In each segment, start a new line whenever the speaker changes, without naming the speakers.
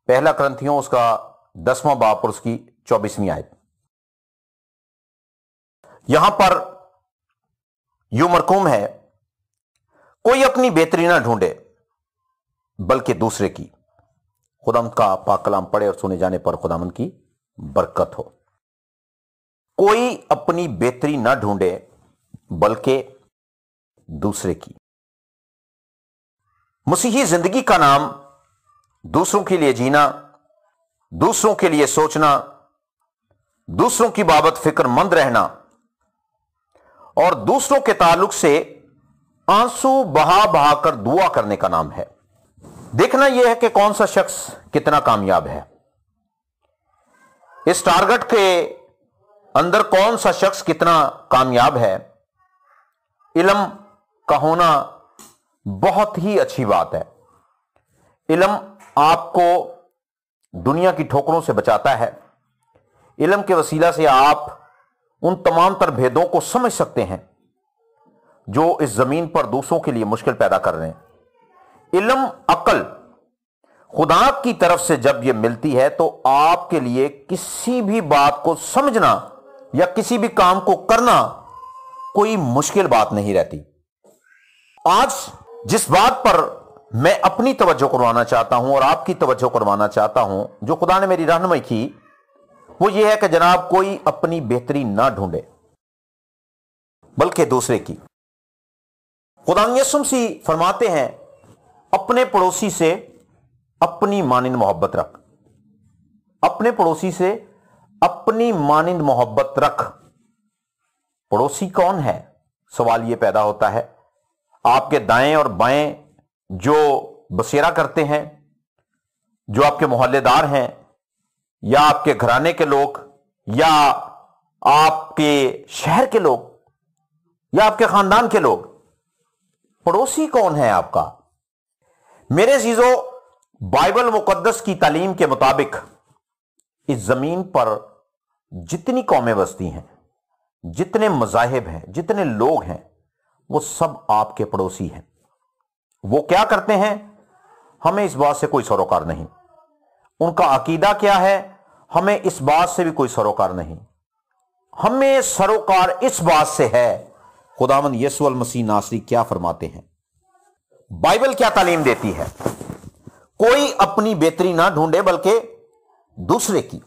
پہلا کرنتھیوں اس کا 10واں باب اور اس کی 24ویں آیت۔ یہاں پر یوں مرقوم ہے، کوئی اپنی بہتری نہ ڈھونڈے بلکہ دوسرے کی۔ خداوند کا پاک کلام پڑھے اور سنے جانے پر خداوند کی برکت ہو۔ کوئی اپنی بہتری نہ ڈھونڈے بلکہ دوسرے کی۔ مسیحی زندگی کا نام دوسروں کے لیے جینا، دوسروں کے لیے سوچنا، دوسروں کی بابت فکر مند رہنا اور دوسروں کے تعلق سے آنسو بہا بہا کر دعا کرنے کا نام ہے۔ دیکھنا یہ ہے کہ کون سا شخص کتنا کامیاب ہے، اس ٹارگٹ کے اندر کون سا شخص کتنا کامیاب ہے۔ علم کا ہونا بہت ہی اچھی بات ہے۔ علم آپ کو دنیا کی ٹھوکروں سے بچاتا ہے۔ علم کے وسیلہ سے آپ ان تمام تر بھیدوں کو سمجھ سکتے ہیں جو اس زمین پر دوسروں کے لیے مشکل پیدا کر رہے ہیں۔ علم، عقل خدا کی طرف سے جب یہ ملتی ہے تو آپ کے لیے کسی بھی بات کو سمجھنا یا کسی بھی کام کو کرنا کوئی مشکل بات نہیں رہتی۔ آج جس بات پر میں اپنی توجہ کروانا چاہتا ہوں اور آپ کی توجہ کروانا چاہتا ہوں، جو خدا نے میری رہنمائی کی، وہ یہ ہے کہ جناب کوئی اپنی بہتری نہ ڈھونڈے بلکہ دوسرے کی۔ خدا یسوع مسیح فرماتے ہیں، اپنے پڑوسی سے اپنی مانند محبت رکھ۔ اپنے پڑوسی سے اپنی مانند محبت رکھ۔ پڑوسی کون ہے؟ سوال یہ پیدا ہوتا ہے۔ آپ کے دائیں اور بائیں جو بسیرا کرتے ہیں، جو آپ کے محلے دار ہیں، یا آپ کے گھرانے کے لوگ، یا آپ کے شہر کے لوگ، یا آپ کے خاندان کے لوگ، پڑوسی کون ہے آپ کا؟ میرے عزیزو، بائبل مقدس کی تعلیم کے مطابق اس زمین پر جتنی قومیں بستی ہیں، جتنے مذاہب ہیں، جتنے لوگ ہیں، وہ سب آپ کے پڑوسی ہیں۔ وہ کیا کرتے ہیں ہمیں اس بات سے کوئی سروکار نہیں، ان کا عقیدہ کیا ہے ہمیں اس بات سے بھی کوئی سروکار نہیں۔ ہمیں سروکار اس بات سے ہے خداوند یسوع المسیح ناصری کیا فرماتے ہیں، بائبل کیا تعلیم دیتی ہے۔ کوئی اپنی بہتری نہ ڈھونڈے بلکہ دوسرے کی۔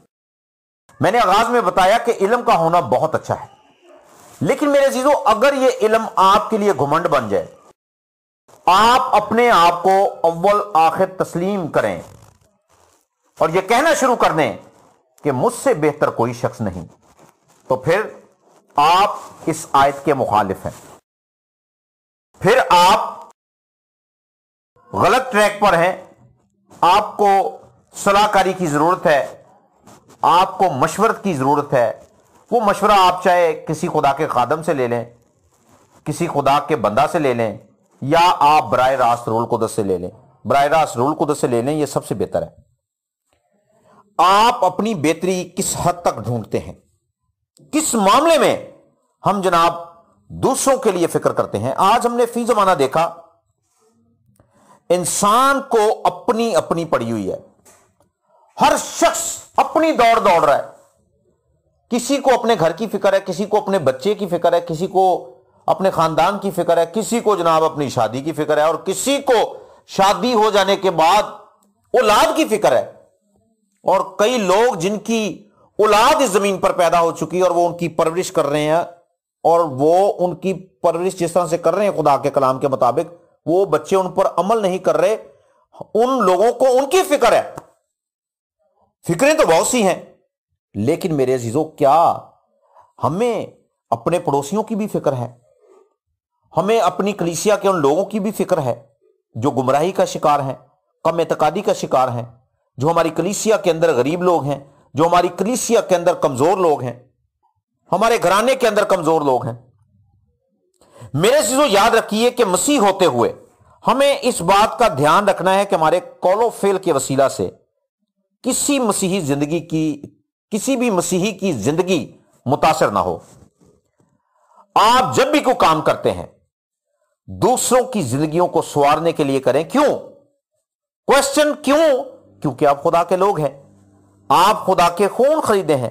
میں نے آغاز میں بتایا کہ علم کا ہونا بہت اچھا ہے، لیکن میرے عزیزو، اگر یہ علم آپ کے لیے گھمنڈ بن جائے، آپ اپنے آپ کو اول آخر تسلیم کریں اور یہ کہنا شروع کر دیں کہ مجھ سے بہتر کوئی شخص نہیں، تو پھر آپ اس آیت کے مخالف ہیں، پھر آپ غلط ٹریک پر ہیں۔ آپ کو صلاح کاری کی ضرورت ہے، آپ کو مشورت کی ضرورت ہے۔ وہ مشورہ آپ چاہے کسی خدا کے خادم سے لے لیں، کسی خدا کے بندہ سے لے لیں، یا آپ براہ راست روح القدس سے لے لیں۔ براہ راست روح القدس سے لے لیں، یہ سب سے بہتر ہے۔ آپ اپنی بہتری کس حد تک ڈھونڈتے ہیں؟ کس معاملے میں ہم جناب دوسروں کے لیے فکر کرتے ہیں؟ آج ہم نے فی زمانہ دیکھا انسان کو اپنی اپنی پڑی ہوئی ہے۔ ہر شخص اپنی دوڑ رہا ہے۔ کسی کو اپنے گھر کی فکر ہے، کسی کو اپنے بچے کی فکر ہے، کسی کو اپنے خاندان کی فکر ہے، کسی کو جناب اپنی شادی کی فکر ہے، اور کسی کو شادی ہو جانے کے بعد اولاد کی فکر ہے۔ اور کئی لوگ جن کی اولاد اس زمین پر پیدا ہو چکی ہے اور وہ ان کی پرورش کر رہے ہیں، اور وہ ان کی پرورش جس طرح سے کر رہے ہیں خدا کے کلام کے مطابق، وہ بچے ان پر عمل نہیں کر رہے، ان لوگوں کو ان کی فکر ہے۔ فکریں تو بہت سی ہیں، لیکن میرے عزیزو، کیا ہمیں اپنے پڑوسیوں کی بھی فکر ہے؟ ہمیں اپنی کلیسیا کے ان لوگوں کی بھی فکر ہے جو گمراہی کا شکار ہیں، کم اعتقادی کا شکار ہیں، جو ہماری کلیسیا کے اندر غریب لوگ ہیں، جو ہماری کلیسیا کے اندر کمزور لوگ ہیں، ہمارے گھرانے کے اندر کمزور لوگ ہیں؟ میرے عزیزو، یاد رکھیے کہ مسیح ہوتے ہوئے ہمیں اس بات کا دھیان رکھنا ہے کہ ہمارے قول و فعل کے وسیلہ سے کسی بھی مسیحی کی زندگی متاثر نہ ہو۔ آپ جب بھی کوئی کام کرتے ہیں، دوسروں کی زندگیوں کو سنوارنے کے لیے کریں۔ کیوں؟ کوشچن کیوں کیونکہ آپ خدا کے لوگ ہیں، آپ خدا کے خون خریدے ہیں۔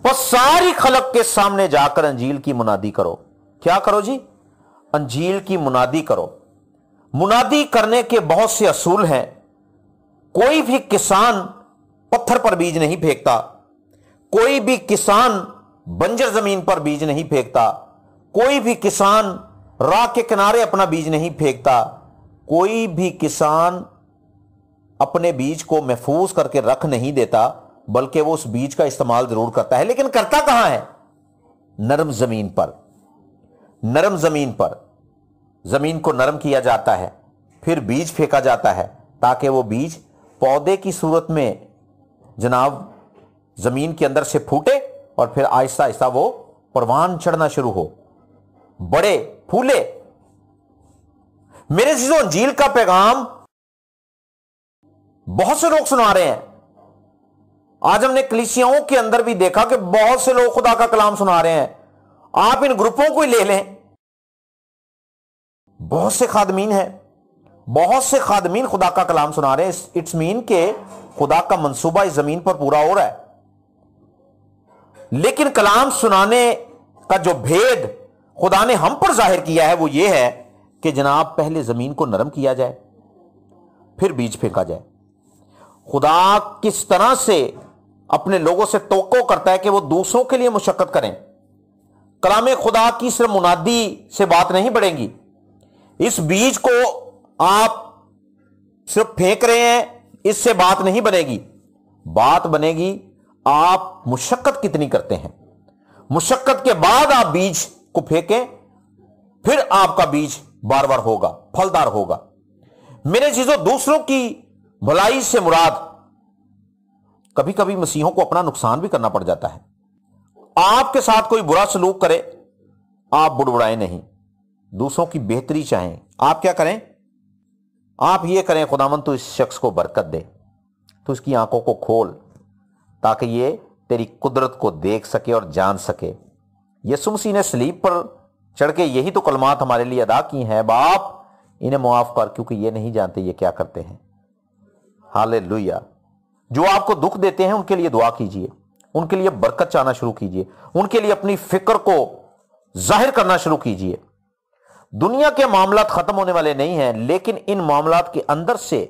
بس ساری خلق کے سامنے جا کر انجیل کی منادی کرو۔ کیا کرو جی؟ انجیل کی منادی کرو۔ منادی کرنے کے بہت سے اصول ہیں۔ کوئی بھی کسان پتھر پر بیج نہیں پھینکتا، کوئی بھی کسان بنجر زمین پر بیج نہیں پھینکتا، کوئی بھی کسان راہ کے کنارے اپنا بیج نہیں پھینکتا، کوئی بھی کسان اپنے بیج کو محفوظ کر کے رکھ نہیں دیتا، بلکہ وہ اس بیج کا استعمال ضرور کرتا ہے، لیکن کرتا کہاں ہے؟ نرم زمین پر۔ نرم زمین پر زمین کو نرم کیا جاتا ہے، پھر بیج پھینکا جاتا ہے تاکہ وہ بیج پودے کی صورت میں جناب زمین کے اندر سے پھوٹے اور پھر آہستہ آہستہ وہ پروان چڑھنا شروع ہو، بڑے پھولے۔ میرے عزیزو، انجیل کا پیغام بہت سے لوگ سنا رہے ہیں۔ آج ہم نے کلیسیاؤں کے اندر بھی دیکھا کہ بہت سے لوگ خدا کا کلام سنا رہے ہیں۔ آپ ان گروپوں کو ہی لے لیں، بہت سے خادمین ہیں، بہت سے خادمین خدا کا کلام سنا رہے ہیں۔ اٹس مین کہ خدا کا منصوبہ اس زمین پر پورا ہو رہا ہے، لیکن کلام سنانے کا جو بھید خدا نے ہم پر ظاہر کیا ہے وہ یہ ہے کہ جناب پہلے زمین کو نرم کیا جائے، پھر بیج پھینکا جائے۔ خدا کس طرح سے اپنے لوگوں سے توقع کرتا ہے کہ وہ دوسروں کے لیے مشقت کریں۔ کلام خدا کی صرف منادی سے بات نہیں بڑھے گی۔ اس بیج کو آپ صرف پھینک رہے ہیں، اس سے بات نہیں بنے گی۔ بات بنے گی آپ مشقت کتنی کرتے ہیں۔ مشقت کے بعد آپ بیج کو پھینکیں، پھر آپ کا بیج بار بار ہوگا، پھلدار ہوگا۔ میرے چیزوں، دوسروں کی بھلائی سے مراد کبھی کبھی مسیحوں کو اپنا نقصان بھی کرنا پڑ جاتا ہے۔ آپ کے ساتھ کوئی برا سلوک کرے، آپ بڑبڑائیں نہیں، دوسروں کی بہتری چاہیں۔ آپ کیا کریں؟ آپ یہ کریں، خداوند تو اس شخص کو برکت دے، تو اس کی آنکھوں کو کھول تاکہ یہ تیری قدرت کو دیکھ سکے اور جان سکے۔ یسوع مسیح نے صلیب پر چڑھ کے یہی تو کلمات ہمارے لیے ادا کی ہیں، باپ انہیں معاف کر کیونکہ یہ نہیں جانتے یہ کیا کرتے ہیں۔ ہاللیلویہ۔ جو آپ کو دکھ دیتے ہیں ان کے لیے دعا کیجئے، ان کے لیے برکت چاہنا شروع کیجئے، ان کے لیے اپنی فکر کو ظاہر کرنا شروع کیجئے۔ دنیا کے معاملات ختم ہونے والے نہیں ہیں، لیکن ان معاملات کے اندر سے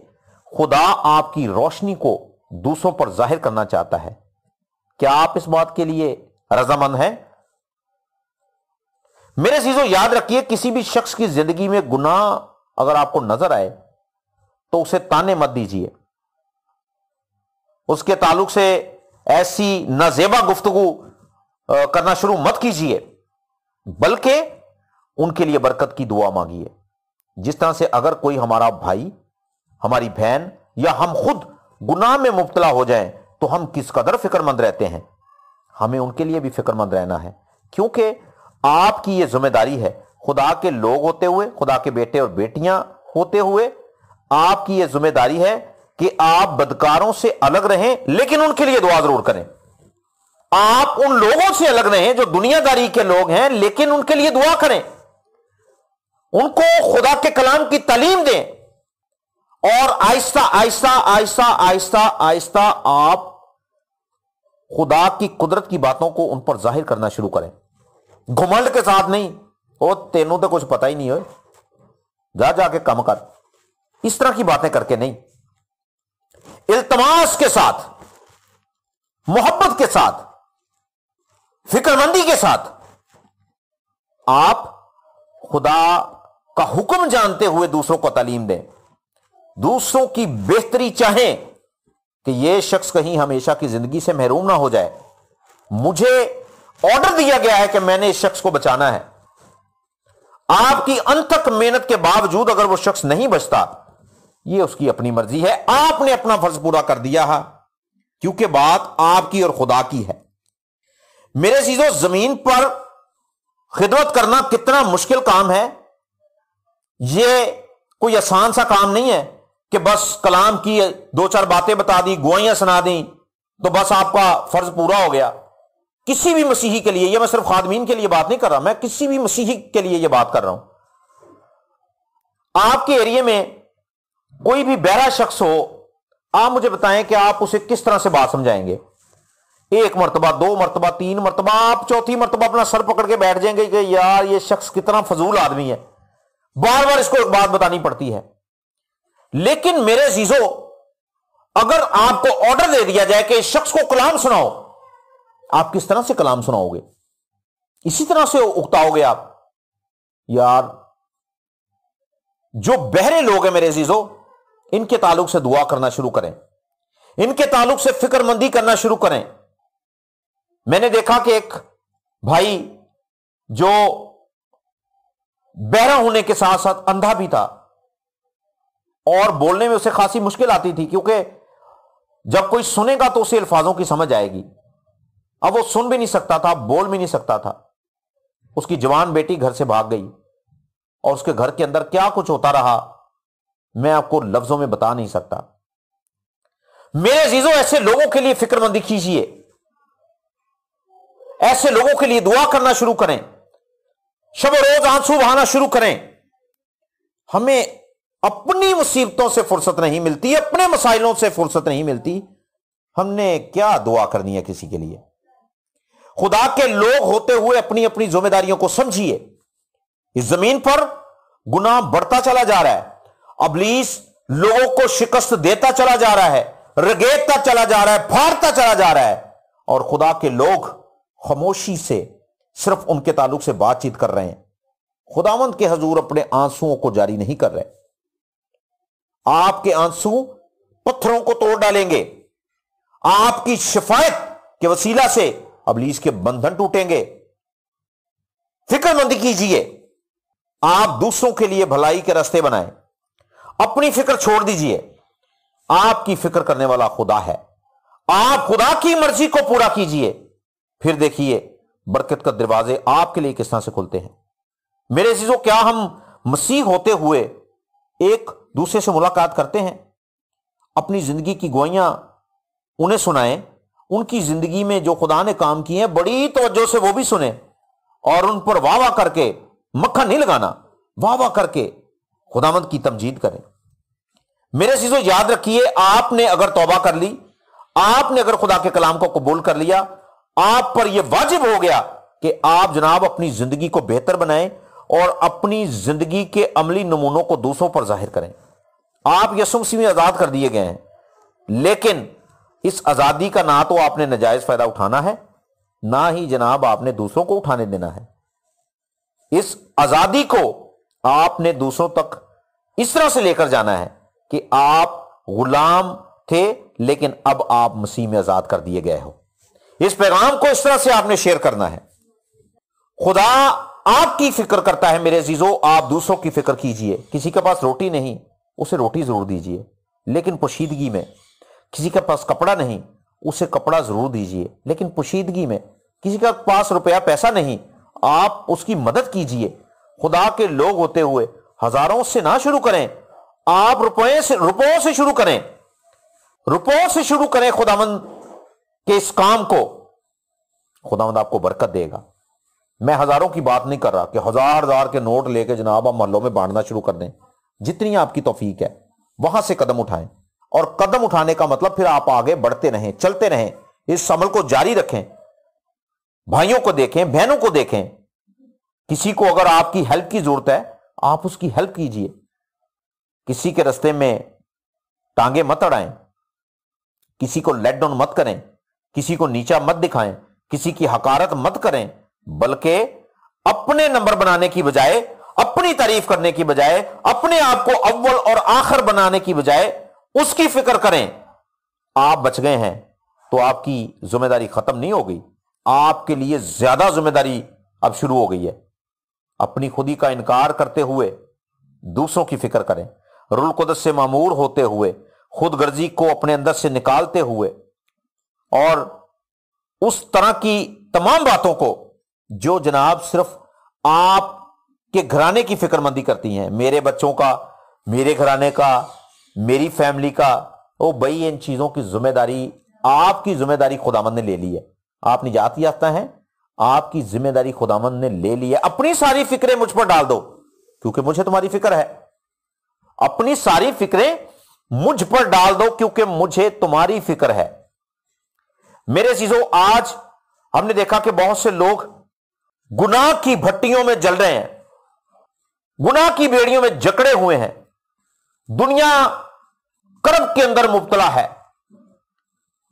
خدا آپ کی روشنی کو دوسروں پر ظاہر کرنا چاہتا ہے۔ کیا آپ اس بات کے لیے رضامند ہیں؟ میرے عزیزو، یاد رکھیے، کسی بھی شخص کی زندگی میں گناہ اگر آپ کو نظر آئے تو اسے تانے مت دیجیے، اس کے تعلق سے ایسی نازیبا گفتگو کرنا شروع مت کیجیے، بلکہ ان کے لیے برکت کی دعا مانگیے۔ جس طرح سے اگر کوئی ہمارا بھائی، ہماری بہن یا ہم خود گناہ میں مبتلا ہو جائیں تو ہم کس قدر فکر مند رہتے ہیں، ہمیں ان کے لیے بھی فکر مند رہنا ہے، کیونکہ آپ کی یہ ذمہ داری ہے۔ خدا کے لوگ ہوتے ہوئے، خدا کے بیٹے اور بیٹیاں ہوتے ہوئے آپ کی یہ ذمہ داری ہے کہ آپ بدکاروں سے الگ رہیں، لیکن ان کے لیے دعا ضرور کریں۔ آپ ان لوگوں سے الگ رہیں جو دنیا داری کے لوگ ہیں، لیکن ان کے لیے دعا کریں، ان کو خدا کے کلام کی تعلیم دیں، اور آہستہ آہستہ آہستہ آہستہ آہستہ آپ خدا کی قدرت کی باتوں کو ان پر ظاہر کرنا شروع کریں۔ گھمنڈ کے ساتھ نہیں، او تینوں تو کچھ پتہ ہی نہیں ہوئے، جا کے کام کر، اس طرح کی باتیں کر کے نہیں، التماس کے ساتھ، محبت کے ساتھ، فکر مندی کے ساتھ آپ خدا کا حکم جانتے ہوئے دوسروں کو تعلیم دیں، دوسروں کی بہتری چاہیں کہ یہ شخص کہیں ہمیشہ کی زندگی سے محروم نہ ہو جائے۔ مجھے آرڈر دیا گیا ہے کہ میں نے اس شخص کو بچانا ہے۔ آپ کی انتھک محنت کے باوجود اگر وہ شخص نہیں بچتا، یہ اس کی اپنی مرضی ہے، آپ نے اپنا فرض پورا کر دیا ہے، کیونکہ بات آپ کی اور خدا کی ہے۔ میرے عزیزو، زمین پر خدمت کرنا کتنا مشکل کام ہے، یہ کوئی آسان سا کام نہیں ہے کہ بس کلام کی دو چار باتیں بتا دی، گوائیاں سنا دیں تو بس آپ کا فرض پورا ہو گیا۔ کسی بھی مسیحی کے لیے، یہ میں صرف خادمین کے لیے بات نہیں کر رہا، میں کسی بھی مسیحی کے لیے یہ بات کر رہا ہوں۔ آپ کے ایریے میں کوئی بھی بہرا شخص ہو، آپ مجھے بتائیں کہ آپ اسے کس طرح سے بات سمجھائیں گے؟ ایک مرتبہ، دو مرتبہ، تین مرتبہ، آپ چوتھی مرتبہ اپنا سر پکڑ کے بیٹھ جائیں گے کہ یار یہ شخص کتنا فضول آدمی ہے، بار بار اس کو ایک بات بتانی پڑتی ہے۔ لیکن میرے عزیزو، اگر آپ کو آرڈر دے دیا جائے کہ اس شخص کو کلام سناؤ، آپ کس طرح سے کلام سناؤ گے؟ اسی طرح سے اکتاؤ گے آپ؟ یار جو بہرے لوگ ہیں میرے عزیزو، ان کے تعلق سے دعا کرنا شروع کریں، ان کے تعلق سے فکر مندی کرنا شروع کریں۔ میں نے دیکھا کہ ایک بھائی جو بہرا ہونے کے ساتھ ساتھ اندھا بھی تھا، اور بولنے میں اسے خاصی مشکل آتی تھی، کیونکہ جب کوئی سنے گا تو اسے الفاظوں کی سمجھ آئے گی۔ اب وہ سن بھی نہیں سکتا تھا، بول بھی نہیں سکتا تھا۔ اس کی جوان بیٹی گھر سے بھاگ گئی، اور اس کے گھر کے اندر کیا کچھ ہوتا رہا میں آپ کو لفظوں میں بتا نہیں سکتا۔ میرے عزیزوں، ایسے لوگوں کے لیے فکر مندی کیجیے، ایسے لوگوں کے لیے دعا کرنا شروع کریں، شب و روز آنسو بہانا شروع کریں۔ ہمیں اپنی مصیبتوں سے فرصت نہیں ملتی، اپنے مسائلوں سے فرصت نہیں ملتی، ہم نے کیا دعا کرنی ہے کسی کے لیے؟ خدا کے لوگ ہوتے ہوئے اپنی اپنی ذمہ داریوں کو سمجھیے۔ اس زمین پر گناہ بڑھتا چلا جا رہا ہے، ابلیس لوگوں کو شکست دیتا چلا جا رہا ہے، رگیدتا چلا جا رہا ہے، پھاڑتا چلا جا رہا ہے، اور خدا کے لوگ خاموشی سے صرف ان کے تعلق سے بات چیت کر رہے ہیں، خداوند کے حضور اپنے آنسوؤں کو جاری نہیں کر رہے۔ آپ کے آنسو پتھروں کو توڑ ڈالیں گے، آپ کی شفاعت کے وسیلہ سے ابلیس کے بندھن ٹوٹیں گے۔ فکر مندی کیجئے، آپ دوسروں کے لیے بھلائی کے راستے بنائیں، اپنی فکر چھوڑ دیجئے۔ آپ کی فکر کرنے والا خدا ہے، آپ خدا کی مرضی کو پورا کیجئے، پھر دیکھیے برکت کا دروازے آپ کے لیے کس طرح سے کھلتے ہیں۔ میرے عزیزو، کیا ہم مسیح ہوتے ہوئے ایک دوسرے سے ملاقات کرتے ہیں؟ اپنی زندگی کی گوئیاں انہیں سنائیں، ان کی زندگی میں جو خدا نے کام کیے ہیں بڑی توجہ سے وہ بھی سنیں، اور ان پر واہ واہ کر کے، مکھن نہیں لگانا، واہ واہ کر کے خداوند کی تمجید کریں۔ میرے عزیزو، یاد رکھیے، آپ نے اگر توبہ کر لی، آپ نے اگر خدا کے کلام کو قبول کر لیا، آپ پر یہ واجب ہو گیا کہ آپ جناب اپنی زندگی کو بہتر بنائیں اور اپنی زندگی کے عملی نمونوں کو دوسروں پر ظاہر کریں۔ آپ یسوع مسیح میں آزاد کر دیے گئے ہیں، لیکن اس آزادی کا نہ تو آپ نے ناجائز فائدہ اٹھانا ہے، نہ ہی جناب آپ نے دوسروں کو اٹھانے دینا ہے۔ اس آزادی کو آپ نے دوسروں تک اس طرح سے لے کر جانا ہے کہ آپ غلام تھے لیکن اب آپ مسیح میں آزاد کر دیے گئے ہو۔ اس پیغام کو اس طرح سے آپ نے شیئر کرنا ہے۔ خدا آپ کی فکر کرتا ہے میرے عزیزو، آپ دوسروں کی فکر کیجئے۔ کسی کے پاس روٹی نہیں، اسے روٹی ضرور دیجئے، لیکن پوشیدگی میں۔ کسی کے پاس کپڑا نہیں، اسے کپڑا ضرور دیجئے، لیکن پوشیدگی میں۔ کسی کے پاس روپیہ پیسہ نہیں، آپ اس کی مدد کیجئے۔ خدا کے لوگ ہوتے ہوئے ہزاروں سے نہ شروع کریں، آپ روپوں سے شروع کریں، روپوں سے شروع کریں خداوند کہ اس کام کو خداوند آپ کو برکت دے گا۔ میں ہزاروں کی بات نہیں کر رہا کہ ہزار ہزار کے نوٹ لے کے جناب آپ محلوں میں بانٹنا شروع کر دیں۔ جتنی آپ کی توفیق ہے وہاں سے قدم اٹھائیں، اور قدم اٹھانے کا مطلب پھر آپ آگے بڑھتے رہیں، چلتے رہیں، اس عمل کو جاری رکھیں۔ بھائیوں کو دیکھیں، بہنوں کو دیکھیں، کسی کو اگر آپ کی ہیلپ کی ضرورت ہے آپ اس کی ہیلپ کیجئے۔ کسی کے رستے میں ٹانگیں مت اڑائیں، کسی کو لیٹ ڈاؤن مت کریں، کسی کو نیچا مت دکھائیں، کسی کی حقارت مت کریں، بلکہ اپنے نمبر بنانے کی بجائے، اپنی تعریف کرنے کی بجائے، اپنے آپ کو اول اور آخر بنانے کی بجائے اس کی فکر کریں۔ آپ بچ گئے ہیں تو آپ کی ذمہ داری ختم نہیں ہو گئی، آپ کے لیے زیادہ ذمہ داری اب شروع ہو گئی ہے۔ اپنی خودی کا انکار کرتے ہوئے دوسروں کی فکر کریں، روح القدس سے معمور ہوتے ہوئے، خود غرضی کو اپنے اندر سے نکالتے ہوئے، اور اس طرح کی تمام باتوں کو جو جناب صرف آپ کے گھرانے کی فکر مندی کرتی ہیں، میرے بچوں کا، میرے گھرانے کا، میری فیملی کا، او بھائی ان چیزوں کی ذمہ داری، آپ کی ذمہ داری خداوند نے لے لی ہے۔ آپ نجات یافتہ ہیں، آپ کی ذمہ داری خداوند نے لے لی ہے۔ اپنی ساری فکریں مجھ پر ڈال دو، کیونکہ مجھے تمہاری فکر ہے۔ اپنی ساری فکریں مجھ پر ڈال دو کیونکہ مجھے تمہاری فکر ہے۔ میرے عزیزو، آج ہم نے دیکھا کہ بہت سے لوگ گناہ کی بھٹیوں میں جل رہے ہیں، گناہ کی بیڑیوں میں جکڑے ہوئے ہیں، دنیا کرب کے اندر مبتلا ہے،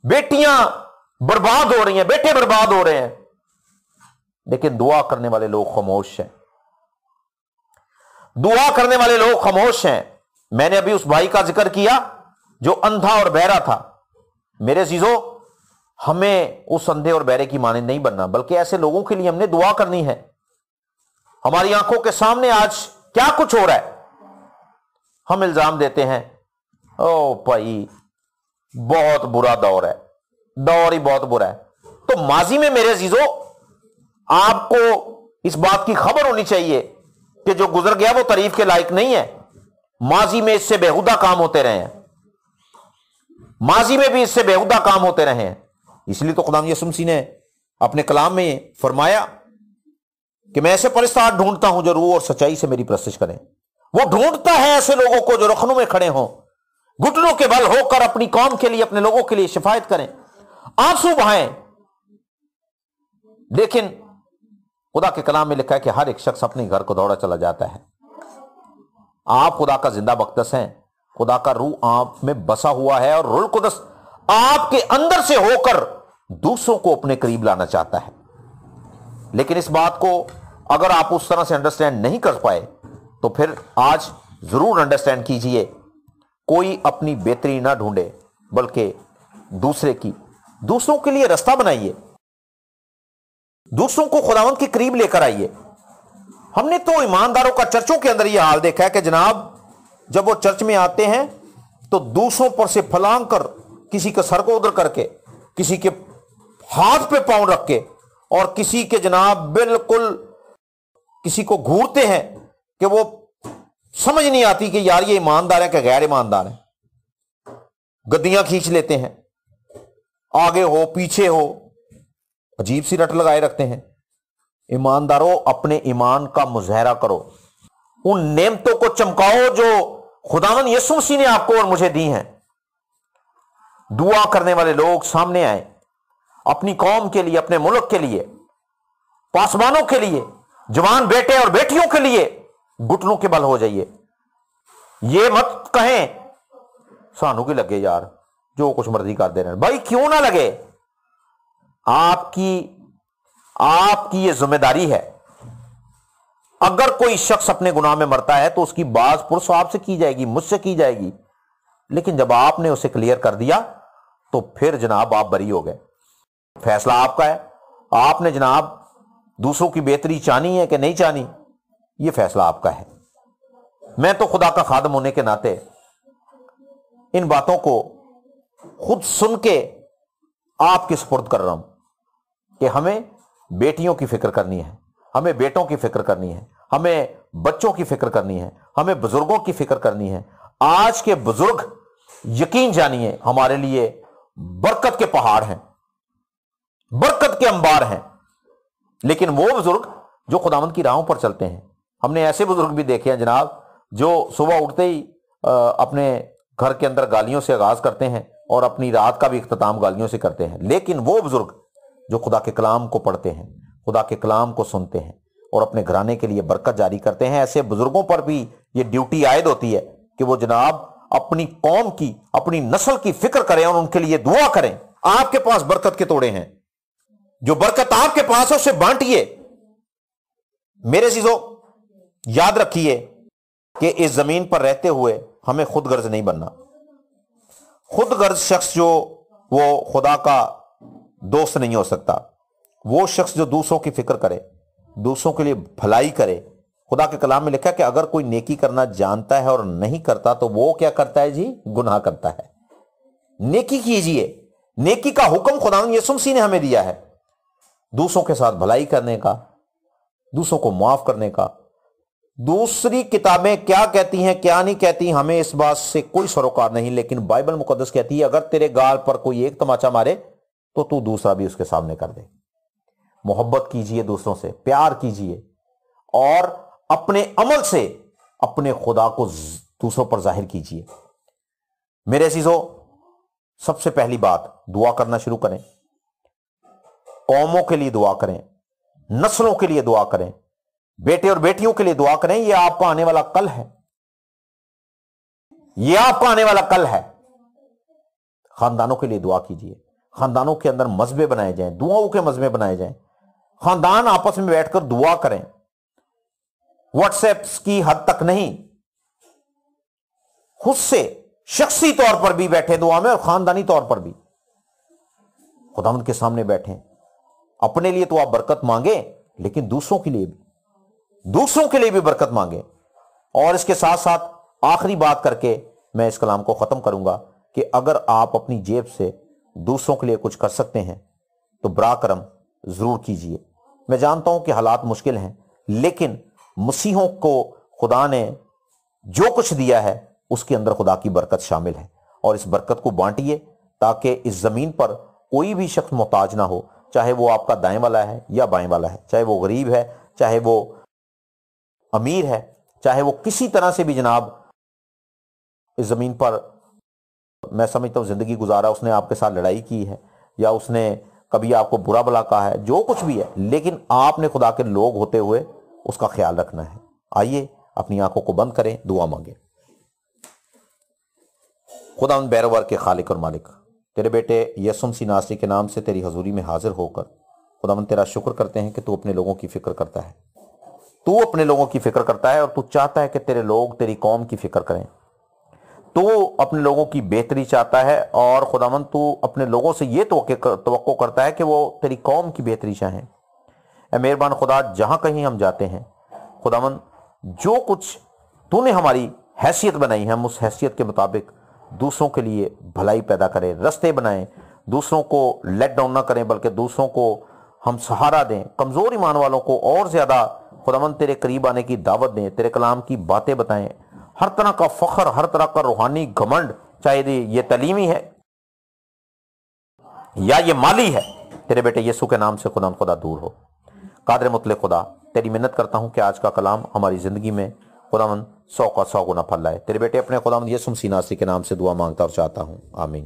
بیٹیاں برباد ہو رہی ہیں، بیٹے برباد ہو رہے ہیں، لیکن دعا کرنے والے لوگ خاموش ہیں، دعا کرنے والے لوگ خاموش ہیں۔ میں نے ابھی اس بھائی کا ذکر کیا جو اندھا اور بہرا تھا۔ میرے عزیزو، ہمیں اس اندھے اور بہرے کی مانند نہیں بننا، بلکہ ایسے لوگوں کے لیے ہم نے دعا کرنی ہے۔ ہماری آنکھوں کے سامنے آج کیا کچھ ہو رہا ہے، ہم الزام دیتے ہیں، او بھائی بہت برا دور ہے، دور ہی بہت برا ہے۔ تو ماضی میں میرے عزیزو آپ کو اس بات کی خبر ہونی چاہیے کہ جو گزر گیا وہ تعریف کے لائق نہیں ہے۔ ماضی میں اس سے بےہودہ کام ہوتے رہے ہیں، ماضی میں بھی اس سے بےہودہ کام ہوتے رہے ہیں۔ اس لیے تو خدا یسوع مسیح نے اپنے کلام میں فرمایا کہ میں ایسے پرستار ڈھونڈتا ہوں جو روح اور سچائی سے میری پرستش کریں۔ وہ ڈھونڈتا ہے ایسے لوگوں کو جو رخنوں میں کھڑے ہوں، گھٹنوں کے بل ہو کر اپنی قوم کے لیے، اپنے لوگوں کے لیے شفاعت کریں، آنسو بہائیں۔ لیکن خدا کے کلام میں لکھا ہے کہ ہر ایک شخص اپنے گھر کو دوڑا چلا جاتا ہے۔ آپ خدا کا زندہ مقدس ہیں، خدا کا روح آپ میں بسا ہوا ہے، اور روح القدس آپ کے اندر سے ہو کر دوسروں کو اپنے قریب لانا چاہتا ہے۔ لیکن اس بات کو اگر آپ اس طرح سے انڈرسٹینڈ نہیں کر پائے تو پھر آج ضرور انڈرسٹینڈ کیجئے، کوئی اپنی بہتری نہ ڈھونڈے بلکہ دوسروں کے لیے رستہ بنائیے، دوسروں کو خداوند کے قریب لے کر آئیے۔ ہم نے تو ایمانداروں کا چرچوں کے اندر یہ حال دیکھا ہے کہ جناب جب وہ چرچ میں آتے ہیں تو دوسروں پر سے پھلانگ کر، کسی کے سر کو ادھر کر کے، کسی کے ہاتھ پہ پاؤں رکھ کے، اور کسی کے جناب بالکل کسی کو گھورتے ہیں کہ وہ سمجھ نہیں آتی کہ یار یہ ایماندار ہیں کہ غیر ایماندار ہیں۔ گدیاں کھینچ لیتے ہیں، آگے ہو پیچھے ہو، عجیب سی رٹ لگائے رکھتے ہیں۔ ایمانداروں، اپنے ایمان کا مظاہرہ کرو، ان نعمتوں کو چمکاؤ جو خداوند یسوع مسیح نے آپ کو اور مجھے دی ہیں۔ دعا کرنے والے لوگ سامنے آئیں، اپنی قوم کے لیے، اپنے ملک کے لیے، پاسبانوں کے لیے، جوان بیٹے اور بیٹیوں کے لیے گھٹنوں کے بل ہو جائیے۔ یہ مت کہیں سانو کی لگے یار جو کچھ مرضی کر دے رہے ہیں، بھائی کیوں نہ لگے، آپ کی یہ ذمہ داری ہے۔ اگر کوئی شخص اپنے گناہ میں مرتا ہے تو اس کی باز پرس آپ سے کی جائے گی، مجھ سے کی جائے گی، لیکن جب آپ نے اسے کلیئر کر دیا تو پھر جناب آپ بری ہو گئے۔ فیصلہ آپ کا ہے، آپ نے جناب دوسروں کی بہتری چاہنی ہے کہ نہیں چاہنی، یہ فیصلہ آپ کا ہے۔ میں تو خدا کا خادم ہونے کے ناطے ان باتوں کو خود سن کے آپ کے سپرد کر رہا ہوں کہ ہمیں بیٹیوں کی فکر کرنی ہے، ہمیں بیٹوں کی فکر کرنی ہے، ہمیں بچوں کی فکر کرنی ہے، ہمیں بزرگوں کی فکر کرنی ہے۔ آج کے بزرگ یقین جانیے ہمارے لیے برکت کے پہاڑ ہیں، برکت کے انبار ہیں، لیکن وہ بزرگ جو خداوند کی راہوں پر چلتے ہیں۔ ہم نے ایسے بزرگ بھی دیکھے ہیں جناب جو صبح اٹھتے ہی اپنے گھر کے اندر گالیوں سے آغاز کرتے ہیں اور اپنی رات کا بھی اختتام گالیوں سے کرتے ہیں، لیکن وہ بزرگ جو خدا کے کلام کو پڑھتے ہیں، خدا کے کلام کو سنتے ہیں اور اپنے گھرانے کے لیے برکت جاری کرتے ہیں، ایسے بزرگوں پر بھی یہ ڈیوٹی عائد ہوتی ہے کہ وہ جناب اپنی قوم کی، اپنی نسل کی فکر کریں اور ان کے لیے دعا کریں۔ آپ کے پاس برکت کے توڑے ہیں، جو برکت آپ کے پاس ہے اسے بانٹیے۔ میرے عزیزو، یاد رکھیے کہ اس زمین پر رہتے ہوئے ہمیں خود غرض نہیں بننا۔ خود غرض شخص جو وہ خدا کا دوست نہیں ہو سکتا۔ وہ شخص جو دوسروں کی فکر کرے، دوسروں کے لیے بھلائی کرے۔ خدا کے کلام میں لکھا ہے کہ اگر کوئی نیکی کرنا جانتا ہے اور نہیں کرتا تو وہ کیا کرتا ہے جی؟ گناہ کرتا ہے۔ نیکی کیجئے، نیکی کا حکم خداوند یسوع مسیح نے ہمیں دیا ہے، دوسروں کے ساتھ بھلائی کرنے کا، دوسروں کو معاف کرنے کا۔ دوسری کتابیں کیا کہتی ہیں کیا نہیں کہتی ہمیں اس بات سے کوئی سروکار نہیں، لیکن بائبل مقدس کہتی ہے اگر تیرے گال پر کوئی ایک تماچا مارے تو دوسرا بھی اس کے سامنے کر دے۔ محبت کیجئے دوسروں سے، پیار کیجئے، اور اپنے عمل سے اپنے خدا کو دوسروں پر ظاہر کیجئے۔ میرے عزیزو، سب سے پہلی بات، دعا کرنا شروع کریں، قوموں کے لیے دعا کریں، نسلوں کے لیے دعا کریں، بیٹے اور بیٹیوں کے لیے دعا کریں۔ یہ آپ کا آنے والا کل ہے، یہ آپ کا آنے والا کل ہے۔ خاندانوں کے لیے دعا کیجیے، خاندانوں کے اندر مذبے بنائے جائیں، دعاؤں کے مذبے بنائے جائیں، خاندان آپس میں بیٹھ کر دعا کریں، واٹس ایپس کی حد تک نہیں، خود سے شخصی طور پر بھی بیٹھیں دعا میں، اور خاندانی طور پر بھی خداوند کے سامنے بیٹھیں۔ اپنے لیے تو آپ برکت مانگیں، لیکن دوسروں کے لیے بھی برکت مانگیں۔ اور اس کے ساتھ ساتھ آخری بات کر کے میں اس کلام کو ختم کروں گا کہ اگر آپ اپنی جیب سے دوسروں کے لیے کچھ کر سکتے ہیں تو برا کرم ضرور کیجئے۔ میں جانتا ہوں کہ حالات مشکل ہیں، لیکن مسیحوں کو خدا نے جو کچھ دیا ہے اس کے اندر خدا کی برکت شامل ہے، اور اس برکت کو بانٹیے تاکہ اس زمین پر کوئی بھی شخص محتاج نہ ہو، چاہے وہ آپ کا دائیں والا ہے یا بائیں والا ہے، چاہے وہ غریب ہے، چاہے وہ امیر ہے، چاہے وہ کسی طرح سے بھی جناب اس زمین پر میں سمجھتا ہوں زندگی گزارا، اس نے آپ کے ساتھ لڑائی کی ہے یا اس نے کبھی آپ کو برا بھلا کہا ہے، جو کچھ بھی ہے، لیکن آپ نے خدا کے لوگ ہوتے ہوئے اس کا خیال رکھنا ہے۔ آئیے اپنی آنکھوں کو بند کریں، دعا مانگیں۔ خداوند بیروار کے خالق اور مالک، تیرے بیٹے یسوع مسیح ناصری کے نام سے تیری حضوری میں حاضر ہو کر خداوند تیرا شکر کرتے ہیں کہ تو اپنے لوگوں کی فکر کرتا ہے، تو اپنے لوگوں کی فکر کرتا ہے، اور تو چاہتا ہے کہ تیرے لوگ تیری قوم کی فکر کریں، تو اپنے لوگوں کی بہتری چاہتا ہے، اور خداوند تو اپنے لوگوں سے یہ توقع کرتا ہے کہ وہ تیری قوم کی بہتری چاہیں۔ اے مہربان خدا، جہاں کہیں ہم جاتے ہیں خداوند، جو کچھ تو نے ہماری حیثیت بنائی ہے، ہم اس حیثیت کے مطابق دوسروں کے لیے بھلائی پیدا کریں، رستے بنائیں، دوسروں کو لیٹ ڈاؤن نہ کریں بلکہ دوسروں کو ہم سہارا دیں، کمزور ایمان والوں کو اور زیادہ خداوند تیرے قریب آنے کی دعوت دیں، تیرے کلام کی باتیں بتائیں۔ ہر طرح کا فخر، ہر طرح کا روحانی گھمنڈ، چاہے یہ تعلیمی ہے یا یہ مالی ہے، تیرے بیٹے یسوع کے نام سے خدا دور ہو۔ قادر مطلق خدا، تیری منت کرتا ہوں کہ آج کا کلام ہماری زندگی میں خداوند 100 کا 100 گنا پھل لائے۔ تیرے بیٹے اپنے خداوند یسوع مسیح ناصری کے نام سے دعا مانگتا اور چاہتا ہوں، آمین۔